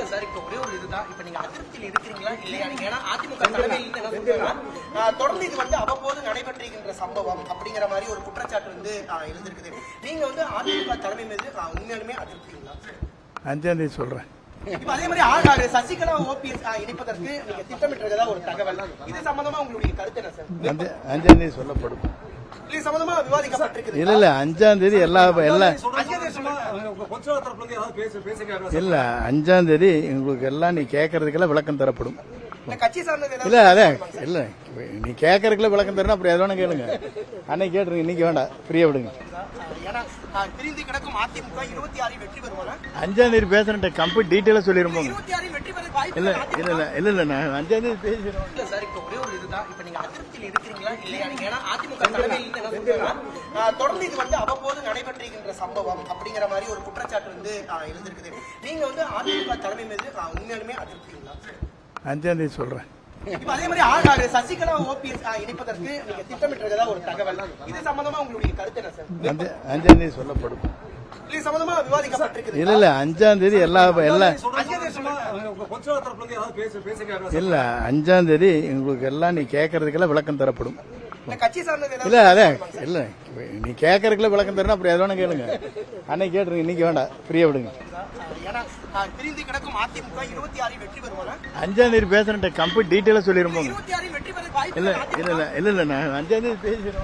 இல்ல சார், இப்ப ஒரே ஒரு இதுதான். இப்ப நீங்க அதிருப்தியில் இருக்கிறீங்களா இல்லையா? நீங்க ஏன்னா அதிமுக தலைமையில் என்ன சொல்றாங்கன்னா, தொடர்ந்து இது அவ்வப்போது நடைபெற்றிருக்கின்ற சம்பவம் அப்படிங்கிற மாதிரி ஒரு குற்றச்சாட்டு இருந்திருக்குது. நீங்க அதிமுக தலைமை மீது உண்மையாலுமே அதிருப்திங்களா? 5ஆம் தேதி சொல்றேன். இப்ப அதே மாதிரி சசிகலா ஓபிஎஸ் இணைப்பதற்கு நீங்க திட்டமிட்டிருக்கதா ஒரு தகவல். இது சம்பந்தமா உங்களுடைய கருத்து என்ன சார்? 5ஆம் தேதி சொல்லப்படும். இது சம்பந்தமா விவாதிக்கப்பட்டிருக்கு. இல்ல 5ஆம் தேதி இல்ல 5ஆம் தேதி உங்களுக்கு எல்லாம் நீ கேட்கறதுக்கெல்லாம் விளக்கம் தரப்படும். கட்சி சார்ந்த இல்ல அதே இல்ல நீ கேட்கறதுக்குள்ள விளக்கம் தரணும். அப்புறம் எதோ கேளுங்க. அன்னைக்கு கேட்டுருங்க, இன்னைக்கு வேண்டாம், ஃப்ரீயா விடுங்க. பிரிந்து கிடக்கும் அதிமுக 26 வெற்றி பெறுவாங்க. 5ஆம் தேதி பேசுறேன், கம்ப்ளீட் டீட்டெயிலா சொல்லிருப்போம். 26 வெற்றி பெற வாய்ப்பு இல்ல நான் 5ஆம் தேதி பேசுறேன். இல்ல சார், இப்ப ஒரே ஒரு இதுதான். இப்ப நீங்க அதிருப்தியில் இருக்கிறீங்களா இல்லையா? நீங்க ஏன்னா அதிமுக தலைமையில் என்ன சொல்றாங்கன்னா, தொடர்ந்து இது அவ்வப்போது நடைபெற்றிருக்கின்ற சம்பவம் அப்படிங்கிற மாதிரி ஒரு குற்றச்சாட்டு இருந்திருக்குது. நீங்க அதிமுக தலைமை மீது உண்மையாலுமே அதிருப்திங்களா? 5ஆம் தேதி சொல்றேன். இப்ப அதே மாதிரி சசிகலா ஓபிஎஸ் இணைப்பதற்கு நீங்க திட்டமிட்டிருக்கதா ஒரு தகவல். இது சம்பந்தமா உங்களுடைய கருத்து என்ன சார்? 5ஆம் தேதி சொல்லப்படும். இது சம்பந்தமா விவாதிக்கப்பட்டிருக்கு. இல்ல 5ஆம் தேதி இல்ல 5ஆம் தேதி உங்களுக்கு எல்லாம் நீ கேட்கறதுக்கெல்லாம் விளக்கம் தரப்படும். கட்சி சார்ந்த இல்ல அதே இல்ல நீ கேட்கறதுக்குள்ள விளக்கம் தரணும். அப்புறம் எதோ கேளுங்க. அன்னைக்கு கேட்டுருங்க, இன்னைக்கு வேண்டாம், ஃப்ரீயா விடுங்க. பிரிந்து கிடக்கும் அதிமுக 26 வெற்றி பெறுவாங்க. 5ஆம் தேதி பேசுறேன், கம்ப்ளீட் டீட்டெயிலா சொல்லிருப்போம். 26 வெற்றி பெற வாய்ப்பு இல்ல நான் 5ஆம் தேதி பேசுறேன்.